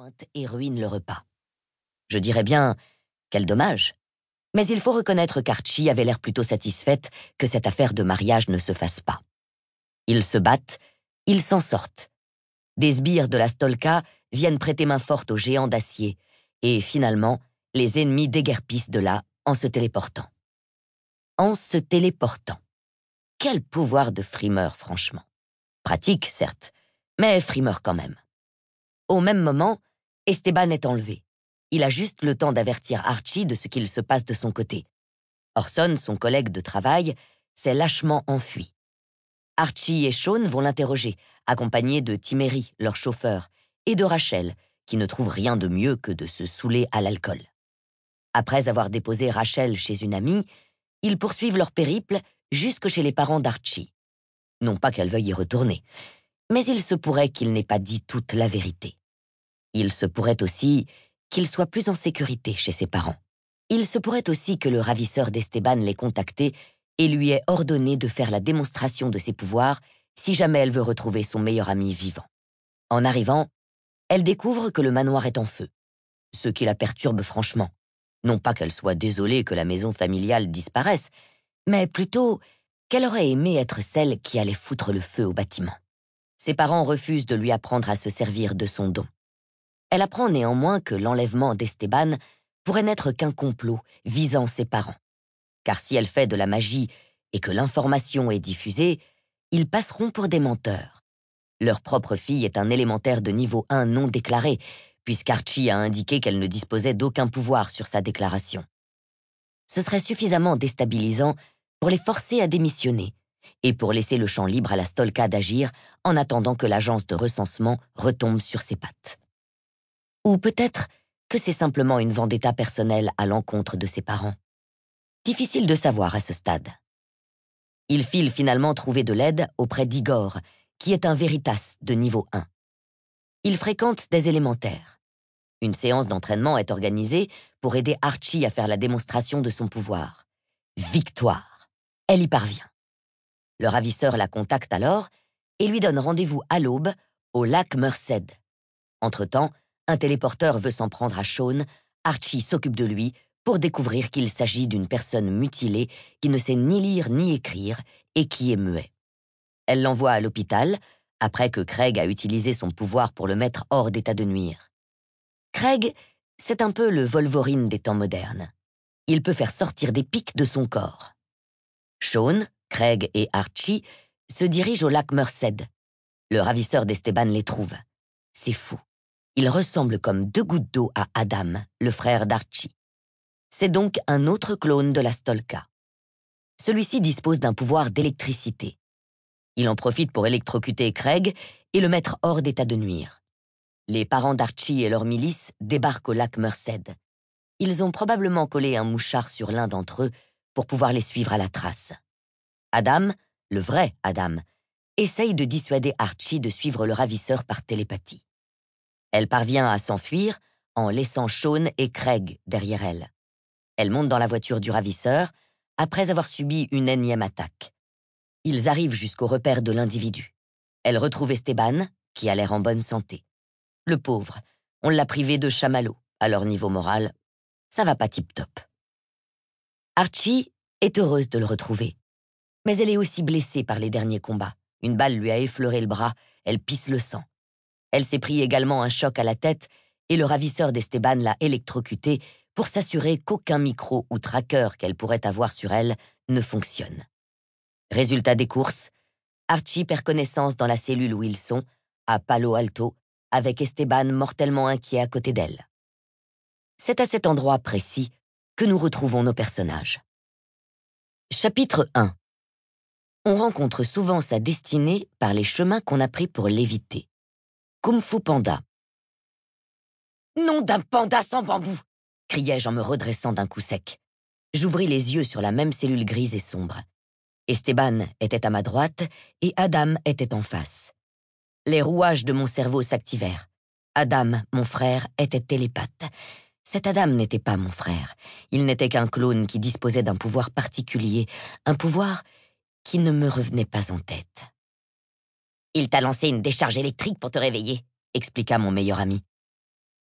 pointe et ruine le repas. Je dirais bien, quel dommage. Mais il faut reconnaître qu'Archie avait l'air plutôt satisfaite que cette affaire de mariage ne se fasse pas. Ils se battent, ils s'en sortent. Des sbires de la Stolka viennent prêter main forte aux géants d'acier, et finalement, les ennemis déguerpissent de là en se téléportant. En se téléportant. Quel pouvoir de frimeur, franchement. Pratique, certes, mais frimeur quand même. Au même moment, Esteban est enlevé. Il a juste le temps d'avertir Archie de ce qu'il se passe de son côté. Orson, son collègue de travail, s'est lâchement enfui. Archie et Shaun vont l'interroger, accompagnés de Timéry, leur chauffeur, et de Rachel, qui ne trouve rien de mieux que de se saouler à l'alcool. Après avoir déposé Rachel chez une amie, ils poursuivent leur périple jusque chez les parents d'Archie. Non pas qu'elle veuille y retourner, mais il se pourrait qu'il n'ait pas dit toute la vérité. Il se pourrait aussi qu'il soit plus en sécurité chez ses parents. Il se pourrait aussi que le ravisseur d'Esteban l'ait contacté et lui ait ordonné de faire la démonstration de ses pouvoirs si jamais elle veut retrouver son meilleur ami vivant. En arrivant, elle découvre que le manoir est en feu, ce qui la perturbe franchement. Non pas qu'elle soit désolée que la maison familiale disparaisse, mais plutôt qu'elle aurait aimé être celle qui allait foutre le feu au bâtiment. Ses parents refusent de lui apprendre à se servir de son don. Elle apprend néanmoins que l'enlèvement d'Esteban pourrait n'être qu'un complot visant ses parents. Car si elle fait de la magie et que l'information est diffusée, ils passeront pour des menteurs. Leur propre fille est un élémentaire de niveau 1 non déclaré, puisqu'Archie a indiqué qu'elle ne disposait d'aucun pouvoir sur sa déclaration. Ce serait suffisamment déstabilisant pour les forcer à démissionner et pour laisser le champ libre à la Stolka d'agir en attendant que l'agence de recensement retombe sur ses pattes. Ou peut-être que c'est simplement une vendetta personnelle à l'encontre de ses parents. Difficile de savoir à ce stade. Il file finalement trouver de l'aide auprès d'Igor, qui est un Veritas de niveau 1. Il fréquente des élémentaires. Une séance d'entraînement est organisée pour aider Archie à faire la démonstration de son pouvoir. Victoire! Elle y parvient. Le ravisseur la contacte alors et lui donne rendez-vous à l'aube au lac Merced. Entre-temps, un téléporteur veut s'en prendre à Shaun. Archie s'occupe de lui pour découvrir qu'il s'agit d'une personne mutilée qui ne sait ni lire ni écrire et qui est muet. Elle l'envoie à l'hôpital après que Craig a utilisé son pouvoir pour le mettre hors d'état de nuire. Craig, c'est un peu le Wolverine des temps modernes. Il peut faire sortir des pics de son corps. Shaun, Craig et Archie se dirigent au lac Merced. Le ravisseur d'Esteban les trouve. C'est fou. Il ressemble comme 2 gouttes d'eau à Adam, le frère d'Archie. C'est donc un autre clone de la Stolka. Celui-ci dispose d'un pouvoir d'électricité. Il en profite pour électrocuter Craig et le mettre hors d'état de nuire. Les parents d'Archie et leur milice débarquent au lac Merced. Ils ont probablement collé un mouchard sur l'un d'entre eux pour pouvoir les suivre à la trace. Adam, le vrai Adam, essaye de dissuader Archie de suivre le ravisseur par télépathie. Elle parvient à s'enfuir en laissant Shaun et Craig derrière elle. Elle monte dans la voiture du ravisseur après avoir subi une énième attaque. Ils arrivent jusqu'au repère de l'individu. Elle retrouve Esteban, qui a l'air en bonne santé. Le pauvre, on l'a privé de chamallow. À leur niveau moral, ça va pas tip-top. Archie est heureuse de le retrouver. Mais elle est aussi blessée par les derniers combats. Une balle lui a effleuré le bras, elle pisse le sang. Elle s'est pris également un choc à la tête et le ravisseur d'Esteban l'a électrocutée pour s'assurer qu'aucun micro ou tracker qu'elle pourrait avoir sur elle ne fonctionne. Résultat des courses, Archie perd connaissance dans la cellule où ils sont, à Palo Alto, avec Esteban mortellement inquiet à côté d'elle. C'est à cet endroit précis que nous retrouvons nos personnages. Chapitre 1. On rencontre souvent sa destinée par les chemins qu'on a pris pour l'éviter. Kung Fu Panda. « Nom d'un panda sans bambou !» criai-je en me redressant d'un coup sec. J'ouvris les yeux sur la même cellule grise et sombre. Esteban était à ma droite et Adam était en face. Les rouages de mon cerveau s'activèrent. Adam, mon frère, était télépathe. Cet Adam n'était pas mon frère. Il n'était qu'un clone qui disposait d'un pouvoir particulier, un pouvoir qui ne me revenait pas en tête. « Il t'a lancé une décharge électrique pour te réveiller », expliqua mon meilleur ami.